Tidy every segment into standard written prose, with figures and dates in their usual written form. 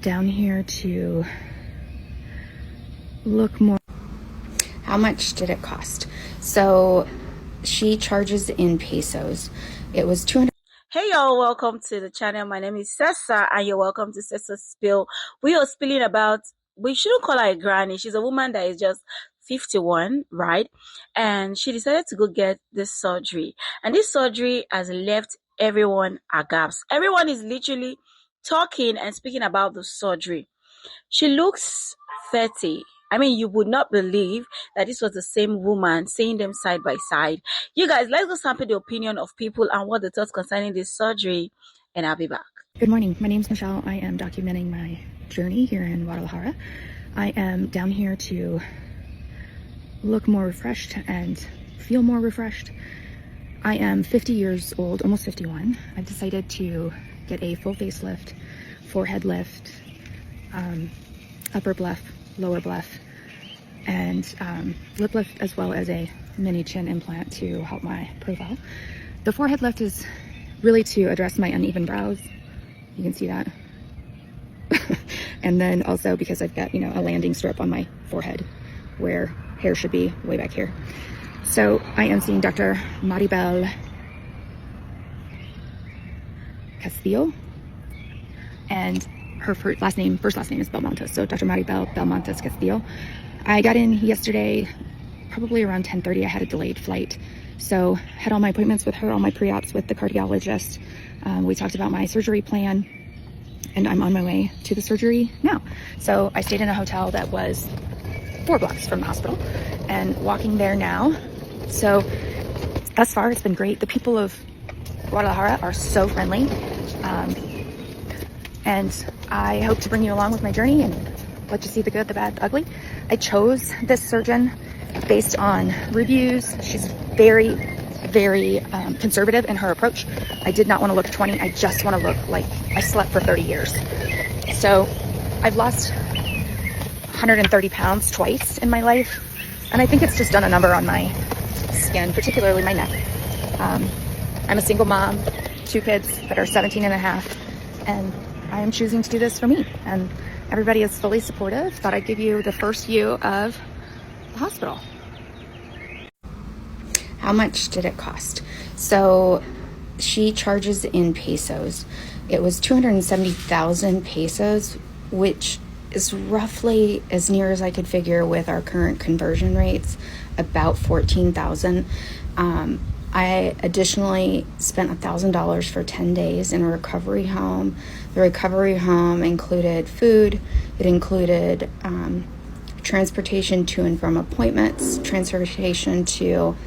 down here to look more. How much did it cost? So she charges in pesos. It was 200. Hey y'all, welcome to the channel. My name is Sessa and you're welcome to Sessa's Spill. We are spilling about, we shouldn't call her a granny. She's a woman that is just 51, right? And she decided to go get this surgery. And this surgery has left everyone aghast. Everyone is literally talking and speaking about the surgery. She looks 30. I mean, you would not believe that this was the same woman, seeing them side by side. You guys, let's go sample the opinion of people and what they thought concerning this surgery, and I'll be back. Good morning. My name's Michelle. I am documenting my journey here in Guadalajara. I am down here to look more refreshed and feel more refreshed. I am 50 years old, almost 51. I've decided to get a full facelift, forehead lift, upper bluff, lower bluff, and lip lift, as well as a mini chin implant to help my profile. The forehead lift is really to address my uneven brows. You can see that. And then also because I've got, a landing strip on my forehead where hair should be way back here. So I am seeing Dr. Maribel Castillo, and her first last name is Belmontes. So Dr. Maribel Belmontes Castillo. I got in yesterday, probably around 10:30. I had a delayed flight. So had all my appointments with her, all my pre-ops with the cardiologist. We talked about my surgery plan, and I'm on my way to the surgery now. So I stayed in a hotel that was 4 blocks from the hospital and walking there now. So thus far, it's been great. The people of Guadalajara are so friendly. And I hope to bring you along with my journey and let you see the good, the bad, the ugly. I chose this surgeon based on reviews. She's very, very conservative in her approach. I did not want to look 20. I just want to look like I slept for 30 years. So I've lost 130 pounds twice in my life. And I think it's just done a number on my skin, particularly my neck. I'm a single mom, 2 kids that are 17 and a half. And I am choosing to do this for me, and everybody is fully supportive. Thought I'd give you the first view of the hospital. How much did it cost? So she charges in pesos. It was 270,000 pesos, which is roughly, as near as I could figure with our current conversion rates, about 14,000. I additionally spent $1,000 for 10 days in a recovery home. The recovery home included food. It included transportation to and from appointments, transportation to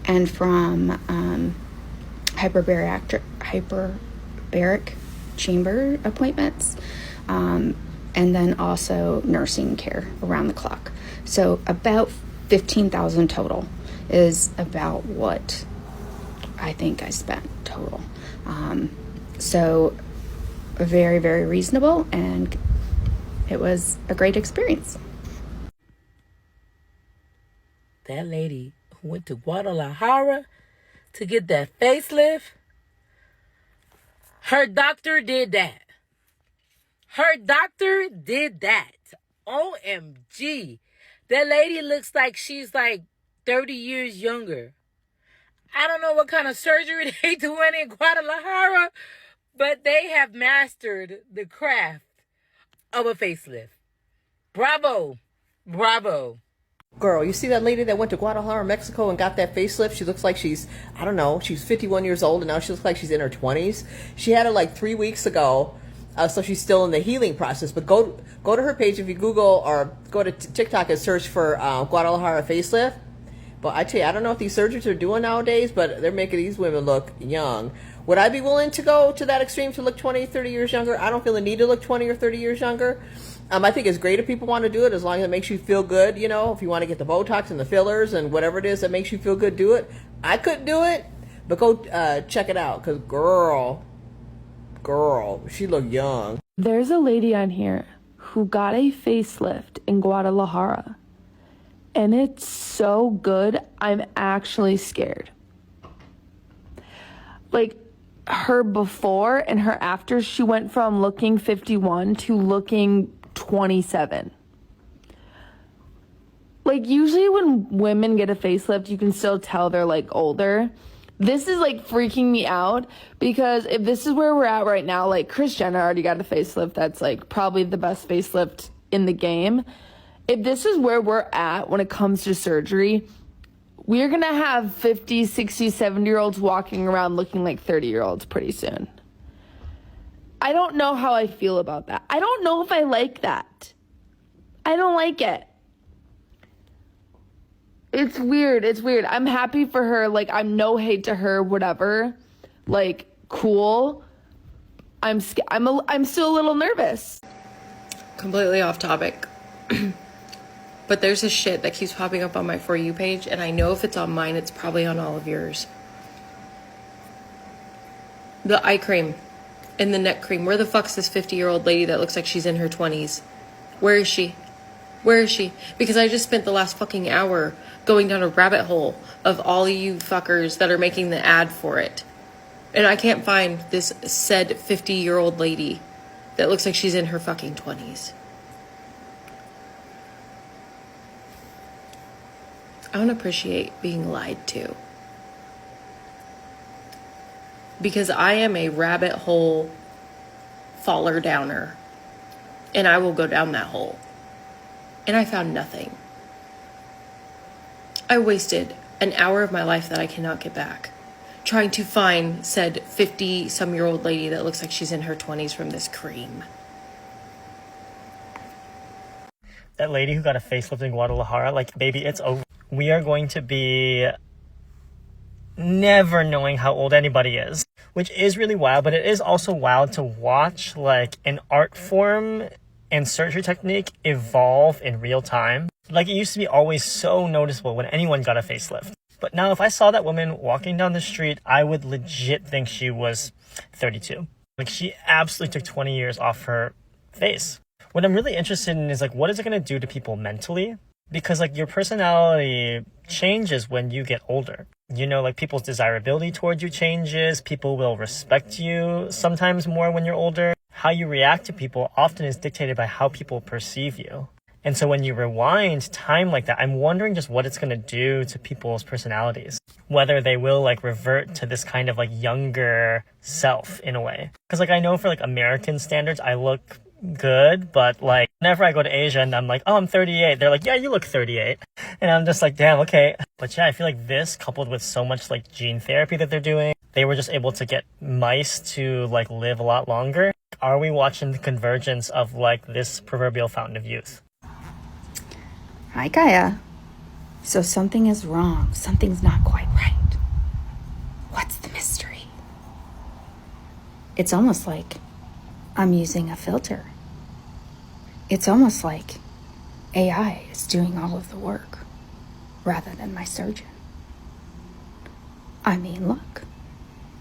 and from hyperbaric chamber appointments, and then also nursing care around the clock. So about 15,000 total is about what I think I spent total. So very, very reasonable, and it was a great experience. That lady who went to Guadalajara to get that facelift, her doctor did that. Her doctor did that. OMG. That lady looks like she's like 30 years younger. I don't know what kind of surgery they doing in Guadalajara, but they have mastered the craft of a facelift. Bravo. Bravo. Girl, you see that lady that went to Guadalajara, Mexico and got that facelift? She looks like she's 51 years old, and now she looks like she's in her 20s. She had it like 3 weeks ago, so she's still in the healing process. But go to her page if you Google or go to TikTok and search for Guadalajara facelift. But I tell you, I don't know what these surgeons are doing nowadays, but they're making these women look young. Would I be willing to go to that extreme to look 20, 30 years younger? I don't feel the need to look 20 or 30 years younger. I think it's great if people want to do it, as long as it makes you feel good. If you want to get the Botox and the fillers and whatever it is that makes you feel good, do it. I couldn't do it, but go check it out, because girl, she looked young. There's a lady on here who got a facelift in Guadalajara, and it's so good, I'm actually scared. Like, her before and her after, she went from looking 51 to looking 27. Like, usually when women get a facelift, you can still tell they're, like, older. This is, like, freaking me out, because if this is where we're at right now, like, Kris Jenner already got a facelift that's, like, probably the best facelift in the game. If this is where we're at when it comes to surgery, we're going to have 50, 60, 70-year-olds walking around looking like 30-year-olds pretty soon. I don't know how I feel about that. I don't know if I like that. I don't like it. It's weird. It's weird. I'm happy for her. Like, I'm no hate to her, whatever. Like, cool. I'm still a little nervous. Completely off topic. But there's this shit that keeps popping up on my For You page, and I know if it's on mine, it's probably on all of yours. The eye cream and the neck cream. Where the fuck's this 50-year-old lady that looks like she's in her 20s? Where is she? Where is she? Because I just spent the last fucking hour going down a rabbit hole of all of you fuckers that are making the ad for it. And I can't find this said 50-year-old lady that looks like she's in her fucking 20s. I don't appreciate being lied to. Because I am a rabbit hole faller downer. And I will go down that hole. And I found nothing. I wasted an hour of my life that I cannot get back trying to find said 50-some-year-old lady that looks like she's in her 20s from this cream. That lady who got a facelift in Guadalajara, like, baby, it's over. We are going to be never knowing how old anybody is, which is really wild, but it is also wild to watch, like, an art form and surgery technique evolve in real time. Like, it used to be always so noticeable when anyone got a facelift. But now if I saw that woman walking down the street, I would legit think she was 32. Like, she absolutely took 20 years off her face. What I'm really interested in is, like, what is it going to do to people mentally? Because, like, your personality changes when you get older. You know, like, people's desirability towards you changes. People will respect you sometimes more when you're older. How you react to people often is dictated by how people perceive you. And so when you rewind time like that, I'm wondering just what it's going to do to people's personalities. Whether they will, like, revert to this kind of, like, younger self in a way. Because, like, I know for, like, American standards, I look good, but, like, whenever I go to Asia and I'm like, oh, I'm 38, they're like, yeah, you look 38. And I'm just like, damn, okay. But yeah, I feel like this, coupled with so much, like, gene therapy that they're doing, they were just able to get mice to, like, live a lot longer. Are we watching the convergence of, like, this proverbial fountain of youth? Hi, Kaya. So something is wrong. Something's not quite right. What's the mystery? It's almost like I'm using a filter. It's almost like AI is doing all of the work rather than my surgeon. I mean, look,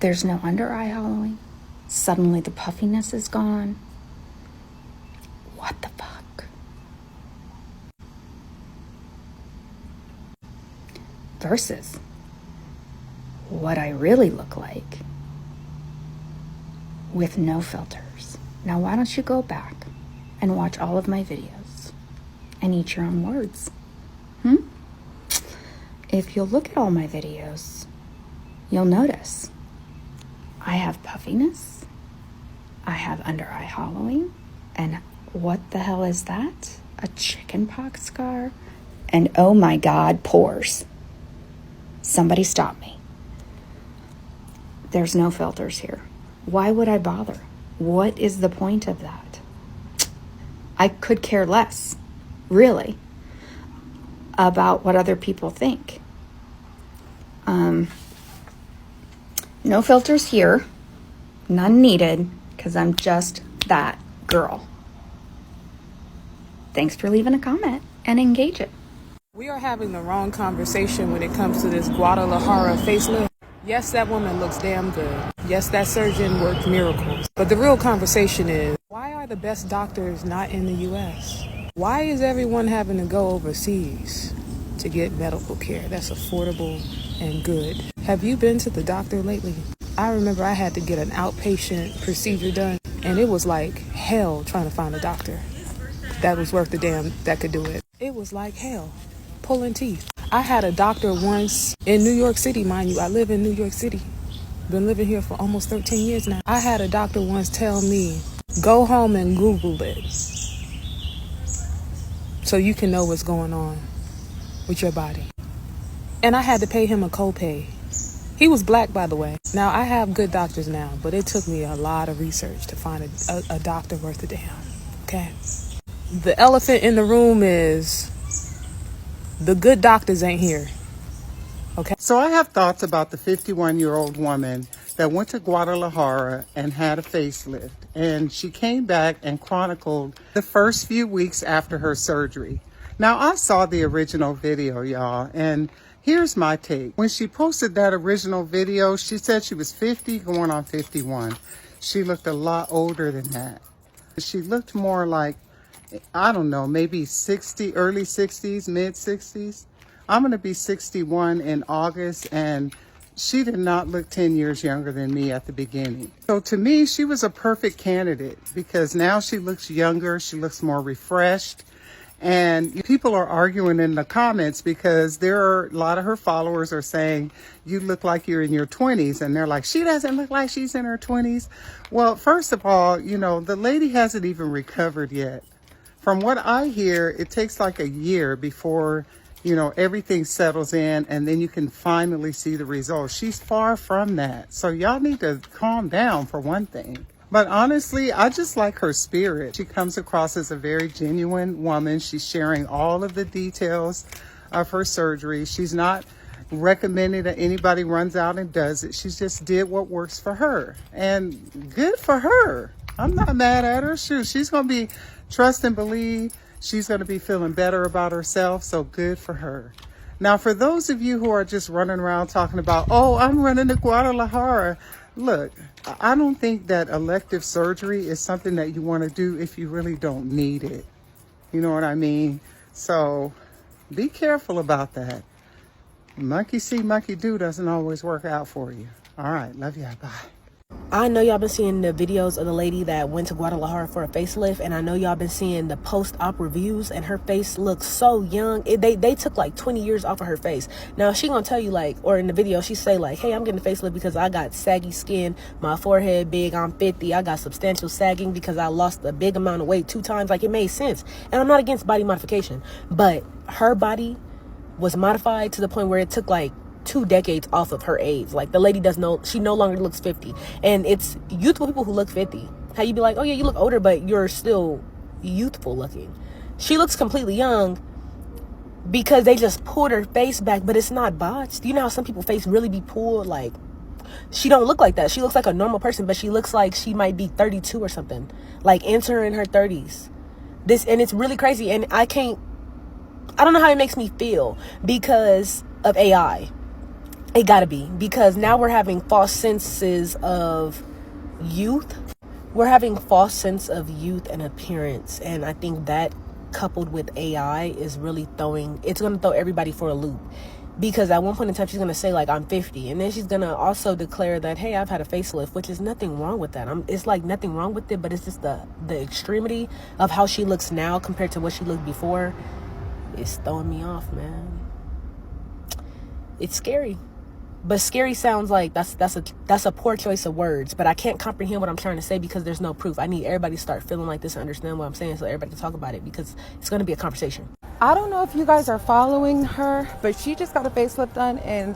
there's no under eye hollowing. Suddenly the puffiness is gone. What the fuck? Versus what I really look like with no filters. Now, why don't you go back and watch all of my videos and eat your own words? If you'll look at all my videos, you'll notice I have puffiness, I have under eye hollowing, and what the hell is that? A chickenpox scar? And oh my God, pores. Somebody stop me. There's no filters here. Why would I bother? What is the point of that? I could care less, really, about what other people think. No filters here. None needed, because I'm just that girl. Thanks for leaving a comment and engage it. We are having the wrong conversation when it comes to this Guadalajara facelift. Yes, that woman looks damn good. Yes, that surgeon worked miracles. But the real conversation is, why are the best doctors not in the U.S.? Why is everyone having to go overseas to get medical care that's affordable and good? Have you been to the doctor lately? I remember I had to get an outpatient procedure done, and it was like hell trying to find a doctor that was worth the damn that could do it. It was like hell, pulling teeth. I had a doctor once in New York City, mind you. I live in New York City. Been living here for almost 13 years now. I had a doctor once tell me, go home and Google it so you can know what's going on with your body. And I had to pay him a copay. He was black, by the way. Now, I have good doctors now, but it took me a lot of research to find a doctor worth a damn, okay? The elephant in the room is the good doctors ain't here. Okay. So I have thoughts about the 51-year-old woman that went to Guadalajara and had a facelift. And she came back and chronicled the first few weeks after her surgery. Now, I saw the original video, y'all, and here's my take. When she posted that original video, she said she was 50 going on 51. She looked a lot older than that. She looked more like, I don't know, maybe 60, early 60s, mid 60s. I'm going to be 61 in August, and she did not look 10 years younger than me at the beginning. So to me, she was a perfect candidate because now she looks younger, she looks more refreshed. And people are arguing in the comments because there are a lot of her followers are saying, you look like you're in your 20s. And they're like, she doesn't look like she's in her 20s. Well, first of all, you know, the lady hasn't even recovered yet. From what I hear, it takes like a year before, you know, everything settles in and then you can finally see the results. She's far from that. So y'all need to calm down for one thing. But honestly, I just like her spirit. She comes across as a very genuine woman. She's sharing all of the details of her surgery. She's not recommending that anybody runs out and does it. She just did what works for her. And good for her. I'm not mad at her. Shoot, she's going to be trust and believe. She's going to be feeling better about herself. So good for her. Now, for those of you who are just running around talking about, oh, I'm running to Guadalajara. Look, I don't think that elective surgery is something that you want to do if you really don't need it. You know what I mean? So be careful about that. Monkey see, monkey do doesn't always work out for you. All right. Love ya. Bye. I know y'all been seeing the videos of the lady that went to Guadalajara for a facelift, and I know y'all been seeing the post-op reviews, and her face looks so young. They took like 20 years off of her face. Now she gonna tell you like, or in the video she say like, hey, I'm getting a facelift because I got saggy skin, my forehead big, I'm 50, I got substantial sagging because I lost a big amount of weight 2 times. Like, it made sense. And I'm not against body modification, but her body was modified to the point where it took like 2 decades off of her age. Like, the lady she no longer looks 50. And it's youthful people who look 50. How you be like, oh yeah, you look older, but you're still youthful looking. She looks completely young because they just pulled her face back, but it's not botched. You know how some people's face really be pulled? Like, she don't look like that. She looks like a normal person, but she looks like she might be 32 or something. Like, enter in her 30s. And it's really crazy. And I don't know how it makes me feel because of AI. It gotta be, because now we're having false senses of youth. We're having false sense of youth and appearance. And I think that coupled with AI is really it's going to throw everybody for a loop. Because at one point in time, she's going to say like, I'm 50. And then she's going to also declare that, hey, I've had a facelift, which is nothing wrong with that. It's like nothing wrong with it, but it's just the extremity of how she looks now compared to what she looked before. It's throwing me off, man. It's scary. But scary sounds like that's a poor choice of words. But I can't comprehend what I'm trying to say because there's no proof. I need everybody to start feeling like this and understand what I'm saying so everybody can talk about it, because it's going to be a conversation. I don't know if you guys are following her, but she just got a facelift done in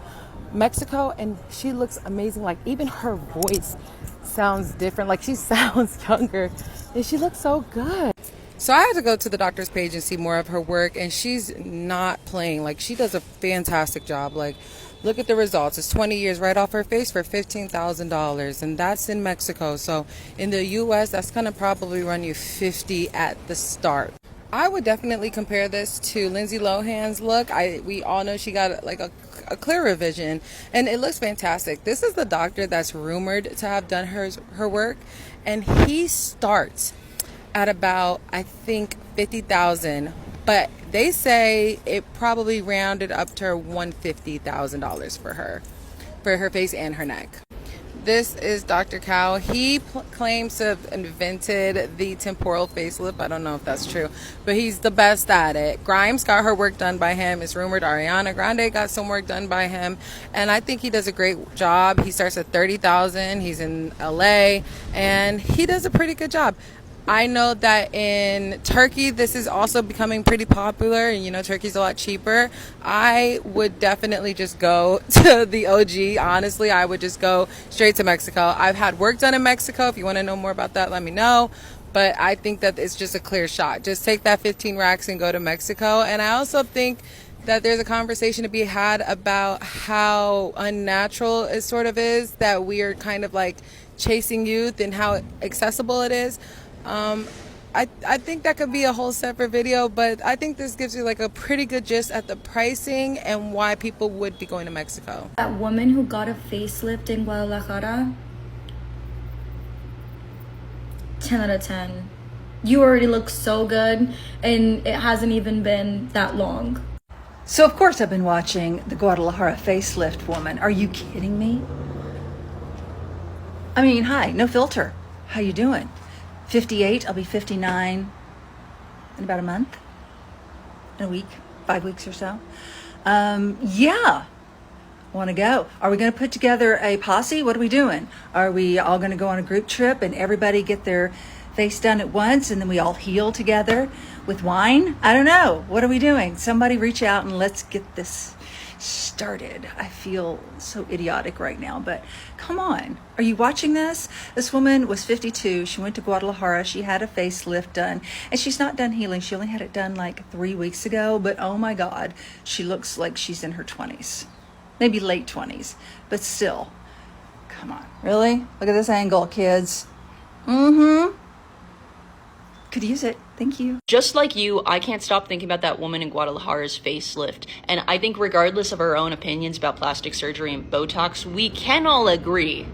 Mexico, and she looks amazing. Like, even her voice sounds different. Like, she sounds younger, and she looks so good. So I had to go to the doctor's page and see more of her work, and she's not playing. Like, she does a fantastic job. Like, look at the results. It's 20 years right off her face for $15,000, and that's in Mexico. So in the U.S., that's going to probably run you $50 at the start. I would definitely compare this to Lindsay Lohan's look. We all know she got like a clearer vision, and it looks fantastic. This is the doctor that's rumored to have done her work, and he starts at about, I think, $50,000, but they say it probably rounded up to $150,000 for her face and her neck. This is Dr. Cow. He claims to have invented the temporal facelift. I don't know if that's true, but he's the best at it. Grimes got her work done by him. It's rumored Ariana Grande got some work done by him, and I think he does a great job. He starts at $30,000. He's in LA, and he does a pretty good job. I know that in Turkey, this is also becoming pretty popular, and you know, Turkey's a lot cheaper. I would definitely just go to the OG. Honestly, I would just go straight to Mexico. I've had work done in Mexico. If you want to know more about that, let me know. But I think that it's just a clear shot. Just take that 15 racks and go to Mexico. And I also think that there's a conversation to be had about how unnatural it sort of is that we are kind of like chasing youth and how accessible it is. I think that could be a whole separate video, but I think this gives you like a pretty good gist at the pricing and why people would be going to Mexico. That woman who got a facelift in Guadalajara, 10 out of 10. You already look so good, and it hasn't even been that long. So of course I've been watching the Guadalajara facelift woman. Are you kidding me? I mean, hi, no filter. How you doing? 58, I'll be 59 in about a month, in a week, 5 weeks or so. Yeah, want to go. Are we going to put together a posse? What are we doing? Are we all going to go on a group trip and everybody get their face done at once and then we all heal together with wine? I don't know. What are we doing? Somebody reach out and let's get this started. I feel so idiotic right now, but come on. Are you watching this? This woman was 52. She went to Guadalajara. She had a facelift done, and she's not done healing. She only had it done like 3 weeks ago, but oh my God, she looks like she's in her 20s, maybe late 20s, but still, come on. Really? Look at this angle, kids. Could use it. Thank you. Just like you, I can't stop thinking about that woman in Guadalajara's facelift. And I think regardless of our own opinions about plastic surgery and Botox, we can all agree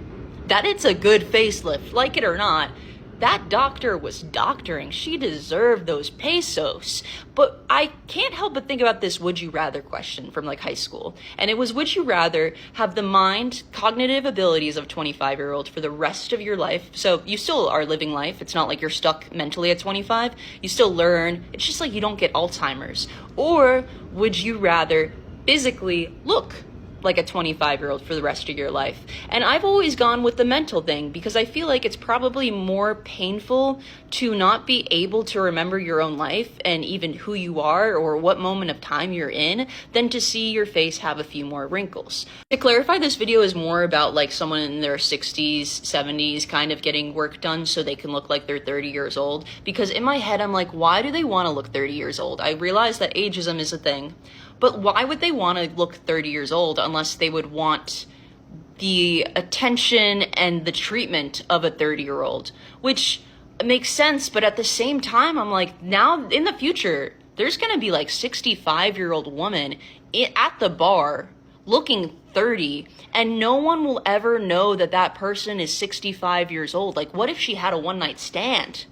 that it's a good facelift, like it or not. That doctor was doctoring. She deserved those pesos. But I can't help but think about this would you rather question from like high school. And it was, would you rather have the mind, cognitive abilities of a 25-year-old for the rest of your life? So you still are living life. It's not like you're stuck mentally at 25. You still learn. It's just like you don't get Alzheimer's. Or would you rather physically look like a 25-year-old for the rest of your life? And I've always gone with the mental thing because I feel like it's probably more painful to not be able to remember your own life and even who you are or what moment of time you're in than to see your face have a few more wrinkles. To clarify, this video is more about like someone in their 60s, 70s kind of getting work done so they can look like they're 30 years old, because in my head I'm like, why do they want to look 30 years old? I realize that ageism is a thing, but why would they want to look 30 years old unless they would want the attention and the treatment of a 30-year-old? Which makes sense, but at the same time, I'm like, now in the future, there's going to be like 65-year-old woman at the bar looking 30, and no one will ever know that that person is 65 years old. Like, what if she had a one-night stand?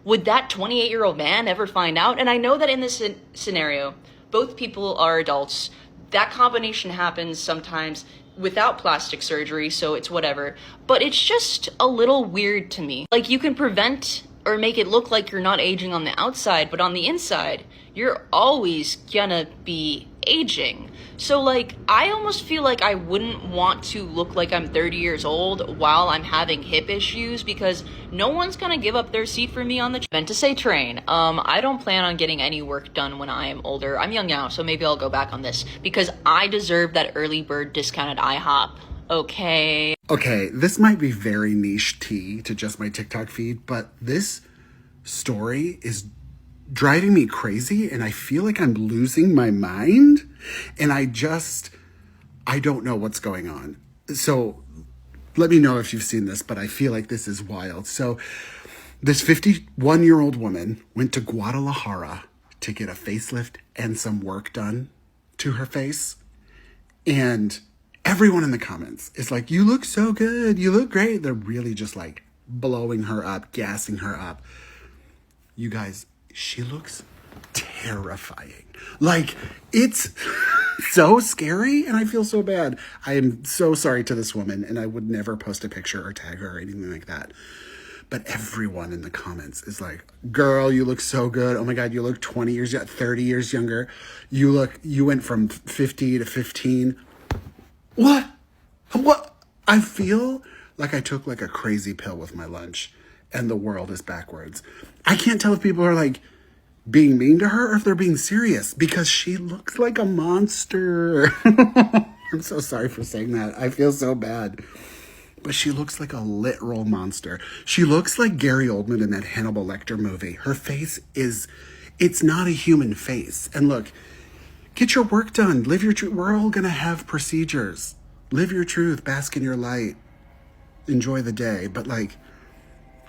Would that 28-year-old man ever find out? And I know that in this scenario, both people are adults. That combination happens sometimes without plastic surgery, so it's whatever. But it's just a little weird to me. Like, you can prevent or make it look like you're not aging on the outside, but on the inside, you're always gonna be aging. So like, I almost feel like I wouldn't want to look like I'm 30 years old while I'm having hip issues, because no one's gonna give up their seat for me on the meant to say train. I don't plan on getting any work done when I am older. I'm young now, so maybe I'll go back on this because I deserve that early bird discount at IHOP. Okay. Okay, this might be very niche tea to just my TikTok feed, but this story is driving me crazy and I feel like I'm losing my mind and I don't know what's going on. So let me know if you've seen this, but I feel like this is wild. So this 51-year-old woman went to Guadalajara to get a facelift and some work done to her face. And everyone in the comments is like, you look so good. You look great. They're really just like blowing her up, gassing her up. You guys, she looks terrifying. Like, it's so scary, and I feel so bad. I am so sorry to this woman, and I would never post a picture or tag her or anything like that. But everyone in the comments is like, girl, you look so good. Oh my God, you look 20 years, 30 years younger. You went from 50 to 15. What? I feel like I took like a crazy pill with my lunch and the world is backwards. I can't tell if people are like being mean to her or if they're being serious because she looks like a monster. I'm so sorry for saying that. I feel so bad. But she looks like a literal monster. She looks like Gary Oldman in that Hannibal Lecter movie. Her face it's not a human face. And look, get your work done. Live your truth. We're all going to have procedures. Live your truth. Bask in your light. Enjoy the day. But like,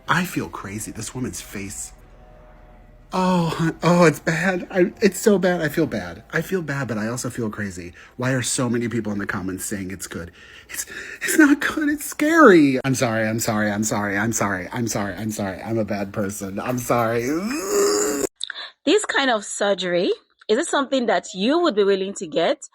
I feel crazy. This woman's face. Oh, it's bad. It's so bad. I feel bad. I feel bad, but I also feel crazy. Why are so many people in the comments saying it's good? It's not good. It's scary. I'm sorry. I'm a bad person. I'm sorry. This kind of surgery, is it something that you would be willing to get?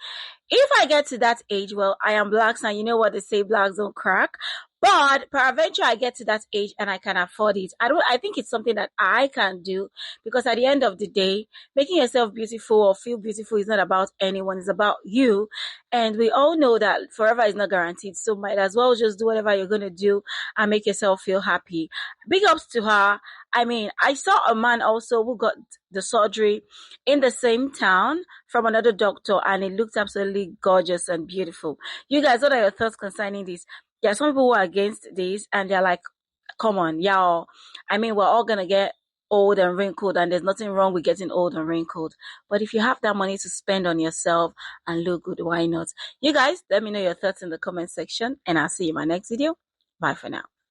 If I get to that age, well, I am black, and you know what they say, blacks don't crack. But peradventure I get to that age and I can afford it. I think it's something that I can do, because at the end of the day, making yourself beautiful or feel beautiful is not about anyone, it's about you. And we all know that forever is not guaranteed. So might as well just do whatever you're gonna do and make yourself feel happy. Big ups to her. I mean, I saw a man also who got the surgery in the same town from another doctor, and it looked absolutely gorgeous and beautiful. You guys, what are your thoughts concerning this? There are some people who are against this, and they're like, come on, y'all. I mean, we're all gonna get old and wrinkled, and there's nothing wrong with getting old and wrinkled. But if you have that money to spend on yourself and look good, why not? You guys, let me know your thoughts in the comment section, and I'll see you in my next video. Bye for now.